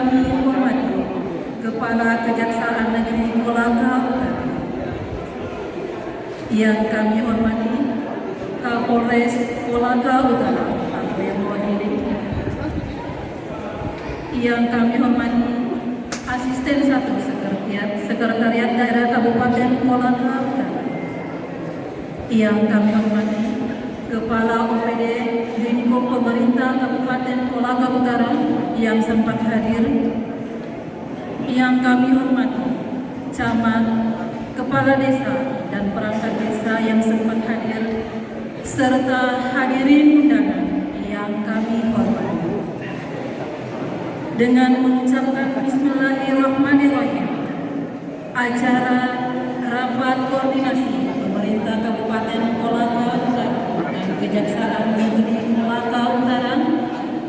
kami hormati Kepala Kejaksaan Negeri Kolaka Utara, yang kami hormati Kapolres Kolaka Utara atau yang mewakili, yang kami hormati Asisten 1 Sekretariat Daerah Kabupaten Kolaka Utara, yang kami hormati Kepala OPD Dinko Pemerintah Kabupaten Kolaka Utara yang sempat hadir, yang kami hormati Camat, Kepala Desa, dan perangkat desa yang sempat hadir, serta hadirin undangan yang kami hormati. Dengan mengucapkan Bismillahirrahmanirrahim, acara rapat koordinasi pemerintah Kabupaten Kolaka Utara dan Kejaksaan Negeri Kolaka Utara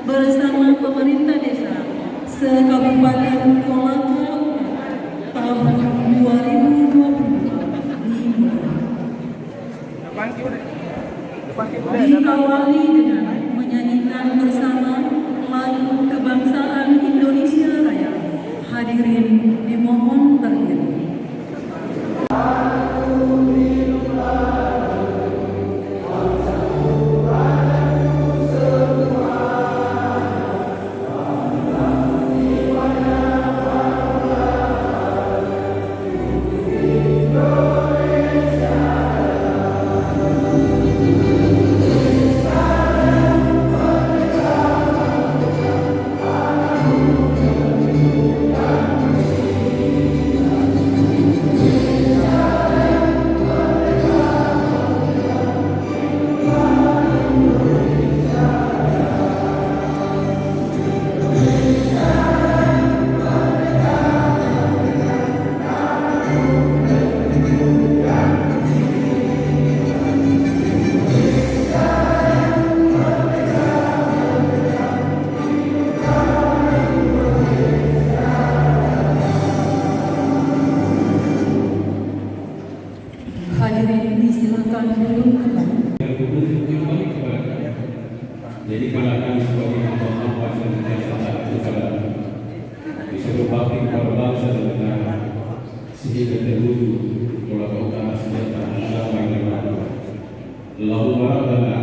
bersama pemerintah desa se-Kabupaten Kolaka Utara tahun 2022 diawali dengan menyanyikan bersama lagu kebangsaan Indonesia Raya. Hadirin dimohon berdiri. Hadirin disilakan duduk kembali. Jadi kalau kami sebagai hamba yang berjasa kepada disuruh bakti kepada bangsa dan negara sehingga terwujud Kolaka Utara sejahtera damai dan makmur. Allahumma rabbana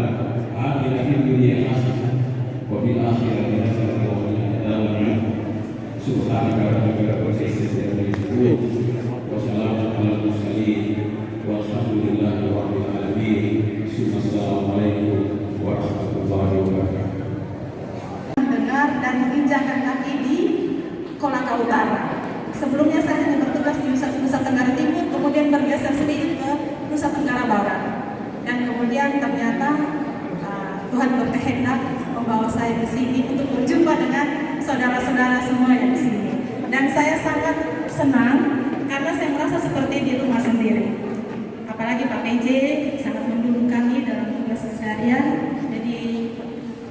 atina fid dunya hasanah wa fil akhirati hasanah wa qina adzabannar. Subhanaka rabbika rabbil izzati amma yasifun wa salamun alal mursalin walhamdulillahi rabbil alamin. Assalamualaikum warahmatullahi wabarakatuh. Dengar dan menginjakkan kaki di Kolaka Utara. Sebelumnya saya hanya bertugas di Nusa Tenggara Timur, kemudian bergeser sedikit ke Nusa Tenggara Barat, dan kemudian ternyata Tuhan berkehendak membawa saya di sini untuk berjumpa dengan saudara-saudara semua yang di sini. Dan saya sangat senang karena saya merasa seperti di rumah sendiri. Apalagi Pak PJ sangat mendukung kami dalam tugas seharian. Jadi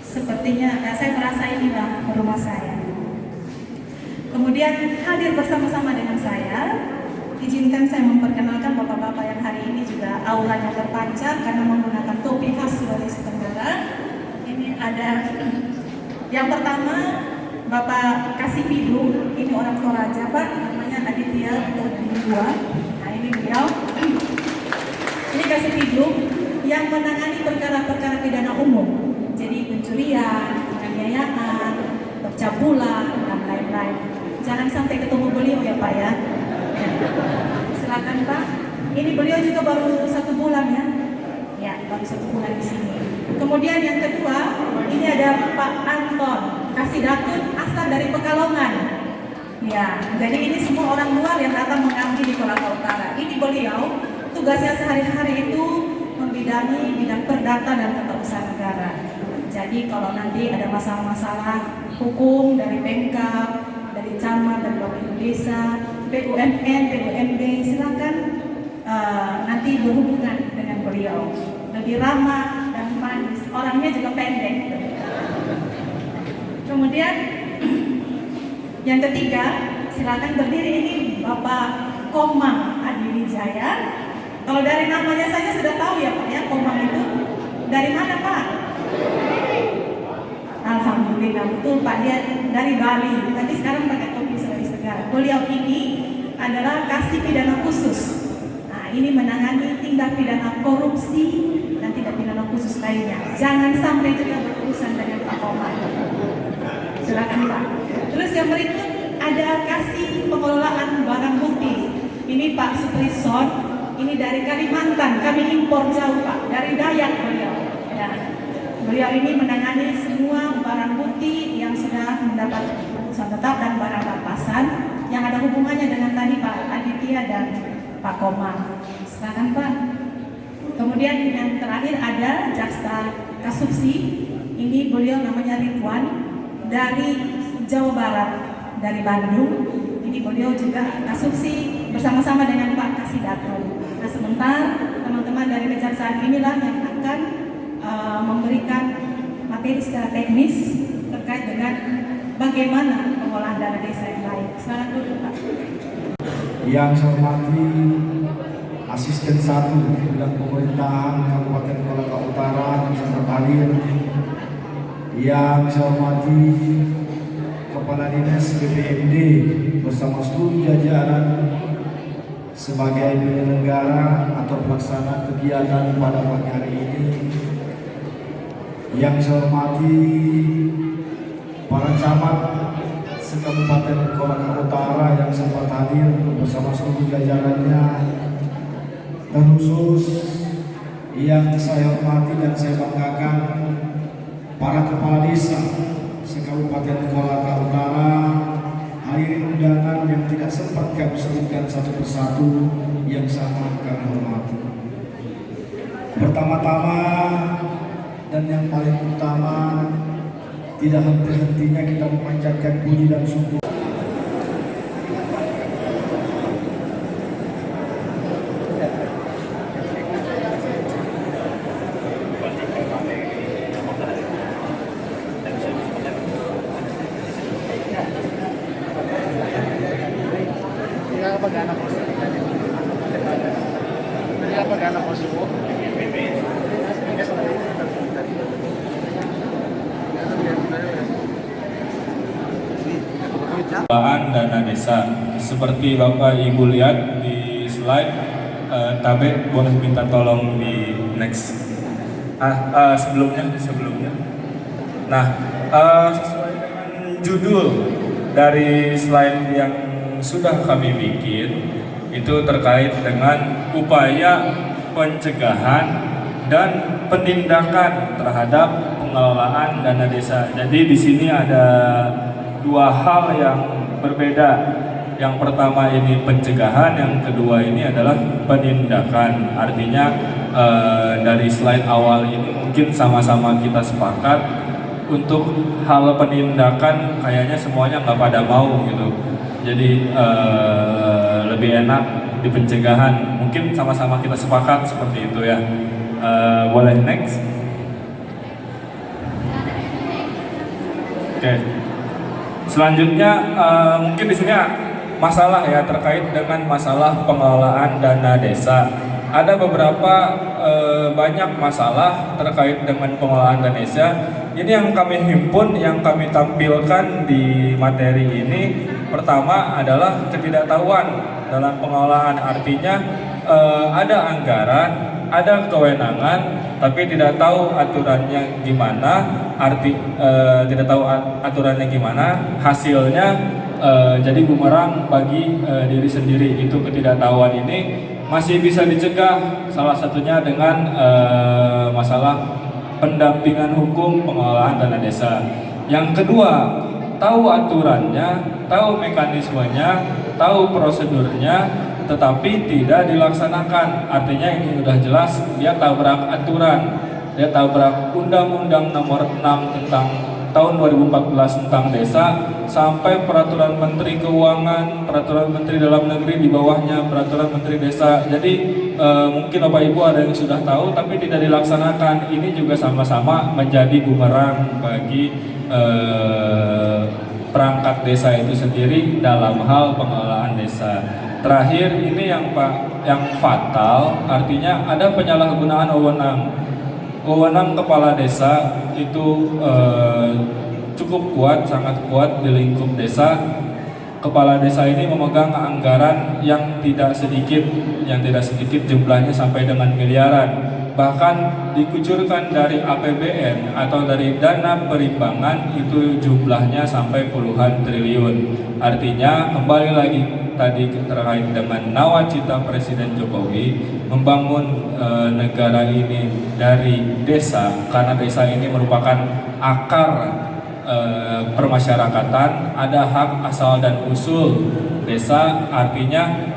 sepertinya saya merasa inilah rumah saya. Kemudian hadir bersama-sama dengan saya, izinkan saya memperkenalkan bapak-bapak yang hari ini juga auranya terpancar karena menggunakan topi khas Sulawesi Tenggara. Ini ada yang pertama Bapak Kasih Pidu, ini orang Toraja Pak, namanya Aditya Todua. Nah ini beliau. Ini Kasih Pidu yang menangani perkara-perkara pidana umum, jadi pencurian, penganiayaan, pencabulan, dan lain-lain. Jangan sampai ketemu beliau ya Pak ya. Silakan Pak. Ini beliau juga baru 1 bulan ya. Ya, baru 1 bulan di sini. Kemudian yang kedua, ini ada Pak Anton Kasih Datun, asal dari Pekalongan. Ya, jadi ini semua orang luar yang datang mengabdi di Kolaka Utara. Ini beliau tugasnya sehari-hari itu membidangi bidang perdata dan tata usaha negara. Jadi kalau nanti ada masalah-masalah hukum dari Pemkab, dari camat dan bapeda desa, BUMN, BUMD, silakan nanti berhubungan dengan beliau. Lebih ramah dan manis, orangnya juga pendek. Kemudian yang ketiga, silakan berdiri. Ini Bapak Komang Adi Wijaya. Kalau dari namanya saja sudah tahu ya Pak ya, Komang itu dari mana Pak? Alhamdulillah betul Pak, dia dari Bali. Tapi sekarang pakai beliau ini adalah kasih pidana khusus. Nah, ini menangani tindak pidana korupsi dan tindak pidana khusus lainnya. Jangan sampai juga berurusan dengan Pak Komar. Silakan Pak. Terus yang berikut ada kasih pengelolaan barang bukti. Ini Pak Suprison, ini dari Kalimantan, kami impor jauh Pak, dari Dayak beliau. Ya. Beliau ini menangani semua barang bukti yang sudah mendapat keputusan tetap dan barang rampasan yang ada hubungannya dengan tadi Pak Aditya dan Pak Komar. Silakan Pak. Kemudian yang terakhir ada jaksa Kasubsi. Ini beliau namanya Ridwan dari Jawa Barat, dari Bandung. Ini beliau juga Kasubsi bersama-sama dengan Pak Kasidatul. Nah, sebentar teman-teman dari kejaksaan inilah yang akan memberikan materi secara teknis terkait dengan bagaimana pengolahan dana desa yang baik. Silakan dulu Pak. Yang saya hormati Asisten 1 Bidang Pemerintahan Kabupaten Kolaka Utara yang sangat hadir. Yang saya hormati Kepala Dinas BPMD bersama seluruh jajaran sebagai penyelenggara atau pelaksana kegiatan pada pagi hari ini. Yang saya hormati para camat se-Kabupaten Kolaka Utara yang sempat hadir bersama seluruh jajarannya, terkhusus yang saya hormati dan saya banggakan para kepala desa se-Kabupaten Kolaka Utara. Hadirin undangan yang tidak sempat kami sebutkan satu persatu yang sama kami hormati. Pertama-tama dan yang paling utama, tidak henti-hentinya kita memanjatkan puji dan syukur pengelolaan dana desa. Seperti Bapak Ibu lihat di slide, Tabe boleh minta tolong di next. Sebelumnya. Nah, sesuai dengan judul dari slide yang sudah kami bikin, itu terkait dengan upaya pencegahan dan penindakan terhadap pengelolaan dana desa. Jadi di sini ada dua hal yang berbeda. Yang pertama ini pencegahan, yang kedua ini adalah penindakan. Artinya dari slide awal ini mungkin sama-sama kita sepakat untuk hal penindakan kayaknya semuanya nggak pada mau gitu. Jadi lebih enak di pencegahan. Mungkin sama-sama kita sepakat seperti itu ya. Boleh next. Oke. Selanjutnya mungkin di sini masalah ya terkait dengan masalah pengelolaan dana desa. Ada beberapa banyak masalah terkait dengan pengelolaan dana desa. Ini yang kami himpun, yang kami tampilkan di materi ini. Pertama adalah ketidaktahuan dalam pengelolaan. Artinya ada anggaran, ada kewenangan, tapi tidak tahu aturannya gimana. Tidak tahu aturannya gimana, hasilnya jadi bumerang bagi diri sendiri. Itu ketidaktahuan ini masih bisa dicegah, salah satunya dengan masalah pendampingan hukum pengelolaan dana desa. Yang kedua, tahu aturannya, tahu mekanismenya, tahu prosedurnya, tetapi tidak dilaksanakan. Artinya ini sudah jelas dia tabrak aturan, dia tabrak Undang-Undang Nomor 6 tentang tahun 2014 tentang desa, sampai peraturan Menteri Keuangan, peraturan Menteri Dalam Negeri di bawahnya, peraturan Menteri Desa. Jadi mungkin Bapak Ibu ada yang sudah tahu tapi tidak dilaksanakan. Ini juga sama-sama menjadi bumerang bagi perangkat desa itu sendiri dalam hal pengelolaan desa. Terakhir ini yang fatal, artinya ada penyalahgunaan wewenang. Wewenang kepala desa itu cukup kuat, sangat kuat di lingkup desa. kepala desa ini memegang anggaran yang tidak sedikit jumlahnya sampai dengan miliaran. Bahkan dikucurkan dari APBN atau dari dana perimbangan itu jumlahnya sampai puluhan triliun. Artinya kembali lagi tadi terkait dengan nawacita Presiden Jokowi membangun negara ini dari desa, karena desa ini merupakan akar permasyarakatan, ada hak asal dan usul desa. Artinya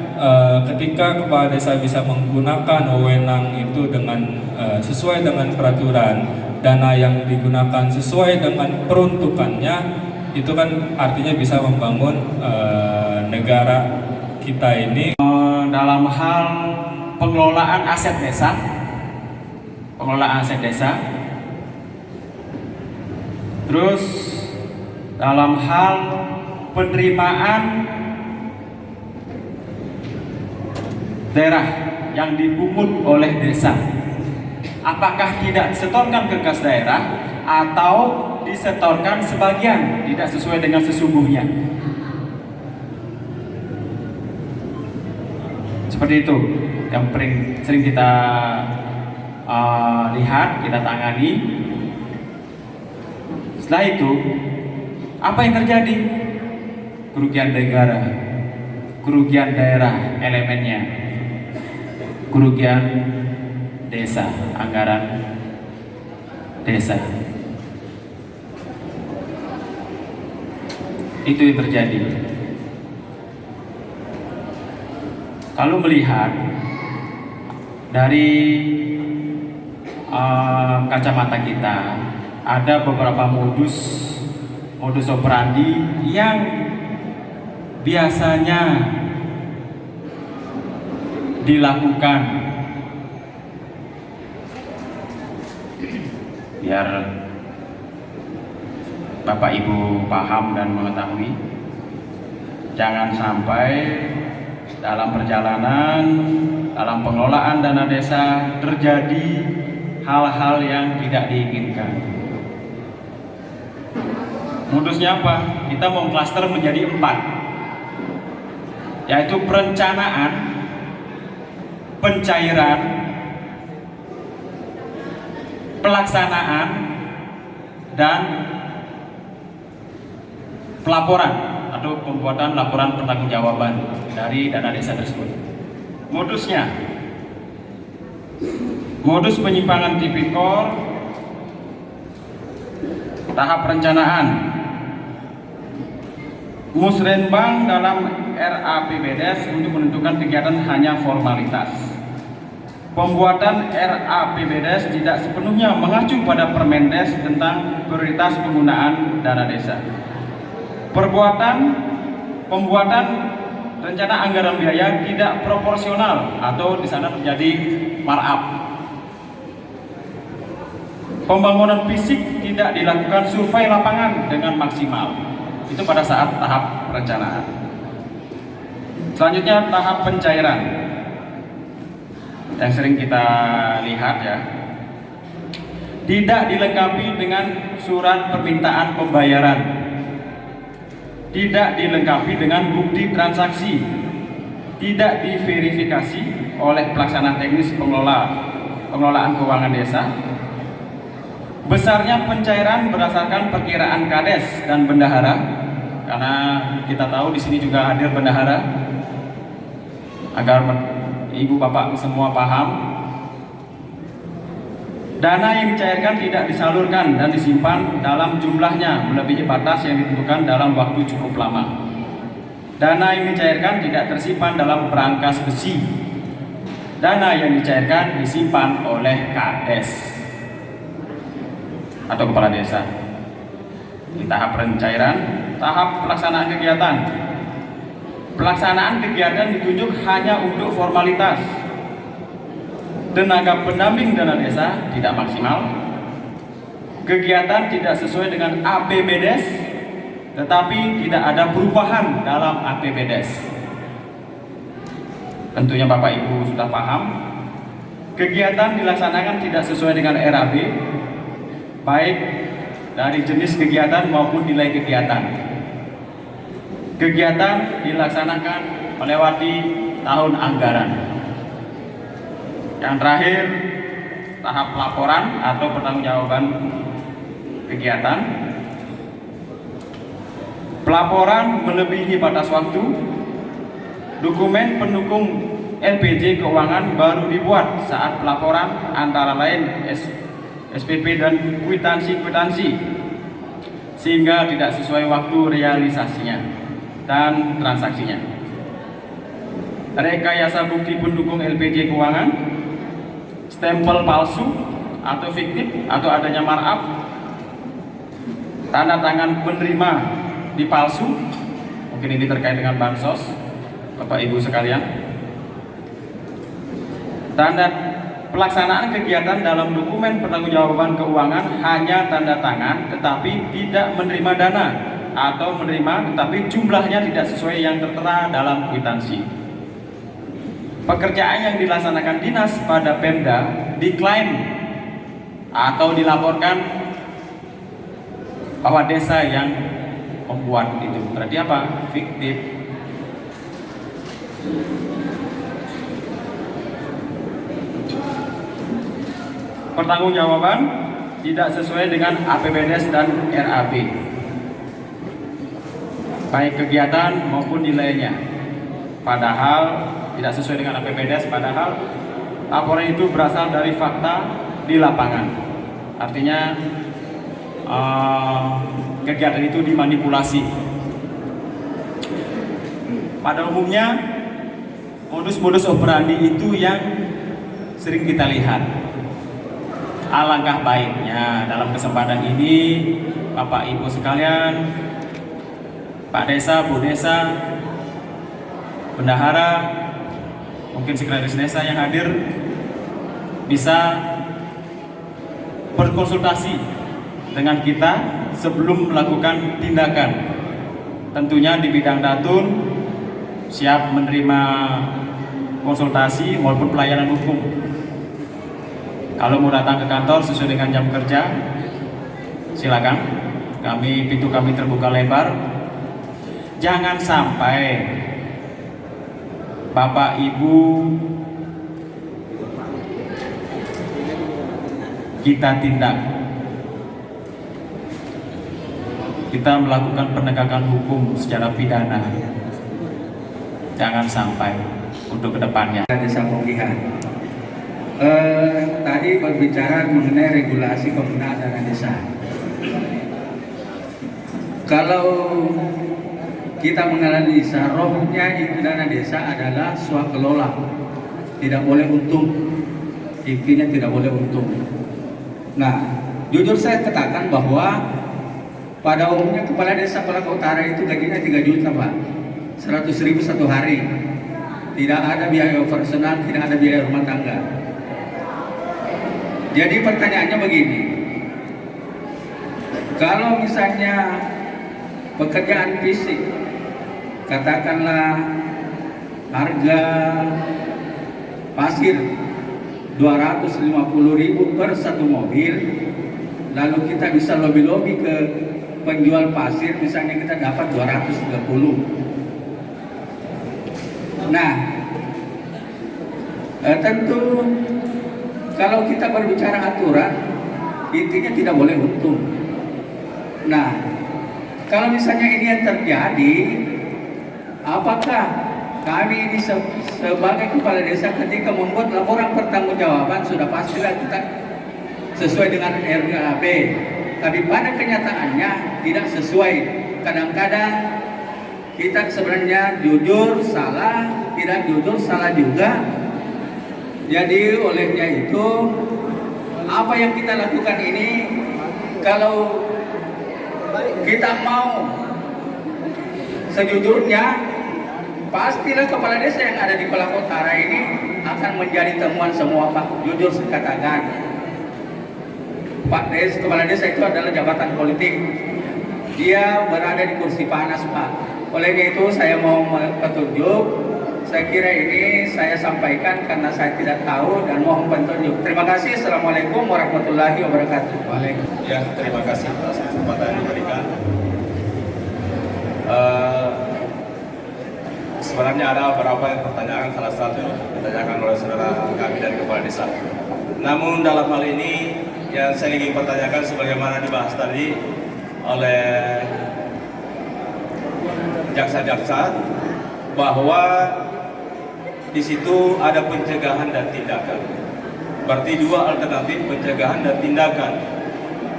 ketika kepala desa bisa menggunakan wewenang itu dengan sesuai dengan peraturan, dana yang digunakan sesuai dengan peruntukannya, itu kan artinya bisa membangun negara kita ini. Dalam hal pengelolaan aset desa, terus dalam hal penerimaan daerah yang dipungut oleh desa, apakah tidak disetorkan ke kas daerah atau disetorkan sebagian, tidak sesuai dengan sesungguhnya. Seperti itu yang sering kita lihat, kita tangani. Setelah itu, apa yang terjadi? Kerugian negara, kerugian daerah elemennya, kerugian desa, anggaran desa. Itu yang terjadi. Kalau melihat dari kacamata kita, ada beberapa modus operandi yang biasanya dilakukan. Biar Bapak Ibu paham dan mengetahui, jangan sampai dalam perjalanan, dalam pengelolaan dana desa terjadi hal-hal yang tidak diinginkan. Modusnya apa? Kita mengklaster menjadi 4, yaitu perencanaan, pencairan, pelaksanaan, dan pelaporan atau pembuatan laporan pertanggungjawaban dari dana desa tersebut. Modusnya, modus penyimpangan tipikor, tahap perencanaan, musrenbang dalam RAPBDes untuk menentukan kegiatan hanya formalitas. Pembuatan RAPBDes tidak sepenuhnya mengacu pada Permendes tentang prioritas penggunaan dana desa. Pembuatan rencana anggaran biaya tidak proporsional atau di sana terjadi markup. Pembangunan fisik tidak dilakukan survei lapangan dengan maksimal. Itu pada saat tahap perencanaan. Selanjutnya tahap pencairan, yang sering kita lihat ya, tidak dilengkapi dengan surat permintaan pembayaran, tidak dilengkapi dengan bukti transaksi, tidak diverifikasi oleh pelaksana teknis pengelolaan keuangan desa. Besarnya pencairan berdasarkan perkiraan kades dan bendahara, karena kita tahu di sini juga hadir bendahara, agar ibu bapak semua paham. Dana yang dicairkan tidak disalurkan dan disimpan dalam jumlahnya melebihi batas yang ditentukan dalam waktu cukup lama. Dana yang dicairkan tidak tersimpan dalam berangkas besi. Dana yang dicairkan disimpan oleh kades atau kepala desa. Di tahap pencairan, tahap pelaksanaan kegiatan. Pelaksanaan kegiatan ditunjuk hanya untuk formalitas. Tenaga pendamping dana desa tidak maksimal. Kegiatan tidak sesuai dengan APBDes, tetapi tidak ada perubahan dalam APBDes. Tentunya Bapak Ibu sudah paham. Kegiatan dilaksanakan tidak sesuai dengan RAB, baik dari jenis kegiatan maupun nilai kegiatan. kegiatan dilaksanakan melewati tahun anggaran. Yang terakhir, tahap laporan atau pertanggungjawaban kegiatan. Pelaporan melebihi batas waktu. Dokumen pendukung LPJ keuangan baru dibuat saat pelaporan, antara lain SPP dan kwitansi-kwitansi, sehingga tidak sesuai waktu realisasinya dan transaksinya. Rekayasa bukti pendukung LPJ keuangan, stempel palsu atau fiktif atau adanya markup, tanda tangan penerima dipalsu, mungkin ini terkait dengan bansos, Bapak Ibu sekalian. Tanda pelaksanaan kegiatan dalam dokumen pertanggungjawaban keuangan hanya tanda tangan tetapi tidak menerima dana, atau menerima tetapi jumlahnya tidak sesuai yang tertera dalam kwitansi. Pekerjaan yang dilaksanakan dinas pada Pemda diklaim atau dilaporkan bahwa desa yang membuat itu. Berarti apa? Fiktif. Pertanggungjawaban tidak sesuai dengan APBDes dan RAB, baik kegiatan maupun nilainya. Padahal tidak sesuai dengan APBDes, padahal laporan itu berasal dari fakta di lapangan. Artinya kegiatan itu dimanipulasi. Pada umumnya modus-modus operandi itu yang sering kita lihat. Alangkah baiknya dalam kesempatan ini Bapak Ibu sekalian, Pak Desa, Bu Desa, Bendahara, mungkin sekretaris desa yang hadir bisa berkonsultasi dengan kita sebelum melakukan tindakan. Tentunya di bidang datun siap menerima konsultasi maupun pelayanan hukum. Kalau mau datang ke kantor sesuai dengan jam kerja, silakan. Pintu kami terbuka lebar. Jangan sampai Bapak Ibu kita tindak. Kita melakukan penegakan hukum secara pidana. Jangan sampai untuk kedepannya. Desa Ponggihan. Tadi berbicara mengenai regulasi penggunaan dana desa. Kalau kita menganalisa, rohnya itu dana desa adalah swakelola, tidak boleh untung, intinya tidak boleh untung. Nah, jujur saya katakan bahwa pada umumnya kepala desa Kolaka Utara itu gajinya 3 juta Pak, 100.000 satu hari, tidak ada biaya operasional, tidak ada biaya rumah tangga. Jadi pertanyaannya begini, kalau misalnya pekerjaan fisik, katakanlah harga pasir 250.000 per satu mobil, lalu kita bisa lobby-lobby ke penjual pasir, misalnya kita dapat 230. Nah, tentu kalau kita berbicara aturan, intinya tidak boleh untung. Nah, kalau misalnya ini yang terjadi, apakah kami ini sebagai kepala desa ketika membuat laporan pertanggungjawaban sudah pastilah kita sesuai dengan RAB, tapi pada kenyataannya tidak sesuai. Kadang-kadang kita sebenarnya jujur salah, tidak jujur salah juga. Jadi olehnya itu apa yang kita lakukan ini, kalau kita mau sejujurnya, pastilah kepala desa yang ada di Kolaka Utara ini akan menjadi temuan semua Pak. Jujur saya katakan, kepala desa itu adalah jabatan politik, dia berada di kursi panas Pak. Olehnya itu saya mau petunjuk. Saya kira ini saya sampaikan karena saya tidak tahu dan mohon petunjuk. Terima kasih. Assalamualaikum warahmatullahi wabarakatuh. Ya, terima kasih atas kesempatan yang diberikan. sebenarnya ada beberapa yang pertanyaan, salah satu ditanyakan oleh saudara kami dari Kepala Desa. Namun dalam hal ini yang saya ingin pertanyakan sebagaimana dibahas tadi oleh jaksa-jaksa bahwa di situ ada pencegahan dan tindakan. Berarti dua alternatif, pencegahan dan tindakan.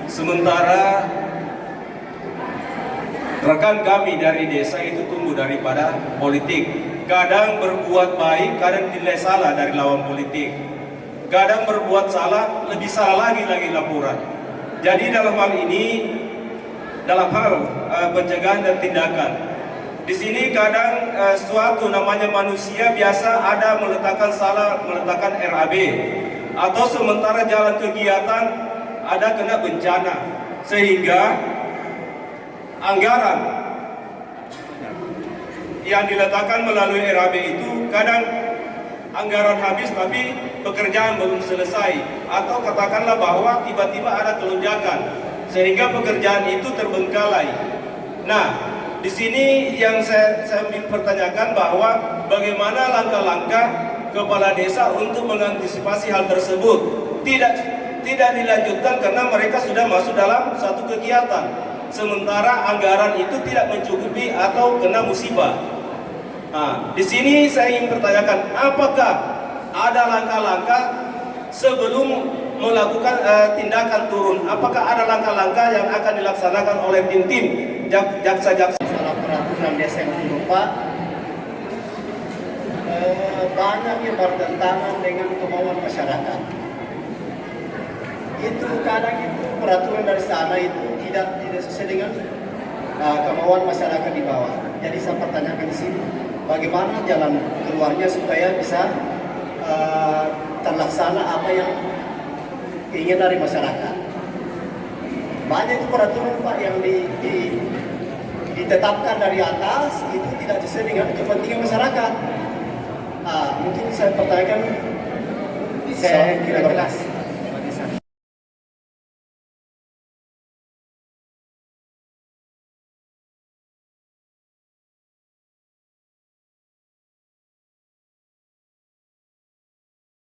Sementara rekan kami dari desa itu tumbuh daripada politik. Kadang berbuat baik, kadang dinilai salah dari lawan politik. Kadang berbuat salah, lebih salah lagi laporan. Jadi dalam hal ini, dalam hal pencegahan dan tindakan, di sini kadang suatu namanya manusia biasa ada meletakkan salah, meletakkan RAB, atau sementara jalan kegiatan ada kena bencana, sehingga anggaran yang diletakkan melalui RAB itu kadang anggaran habis tapi pekerjaan belum selesai, atau katakanlah bahwa tiba-tiba ada kelonjakan sehingga pekerjaan itu terbengkalai. Nah, di sini yang saya pertanyakan bahwa bagaimana langkah-langkah kepala desa untuk mengantisipasi hal tersebut. Tidak dilanjutkan karena mereka sudah masuk dalam satu kegiatan, sementara anggaran itu tidak mencukupi atau kena musibah. Nah, di sini saya ingin pertanyakan, apakah ada langkah-langkah sebelum melakukan tindakan turun? Apakah ada langkah-langkah yang akan dilaksanakan oleh tim-tim jaksa-jaksa? Masalah peraturan desa yang berupa banyak yang bertentangan dengan kemauan masyarakat. Itu kadang itu peraturan dari sana itu tidak sesuai dengan kemauan masyarakat di bawah. Jadi saya pertanyakan di sini, bagaimana jalan keluarnya supaya bisa terlaksana apa yang ingin dari masyarakat. Banyak itu peraturan Pak yang ditetapkan dari atas itu tidak sesuai dengan kepentingan masyarakat. Mungkin saya pertanyakan, saya kira jelas.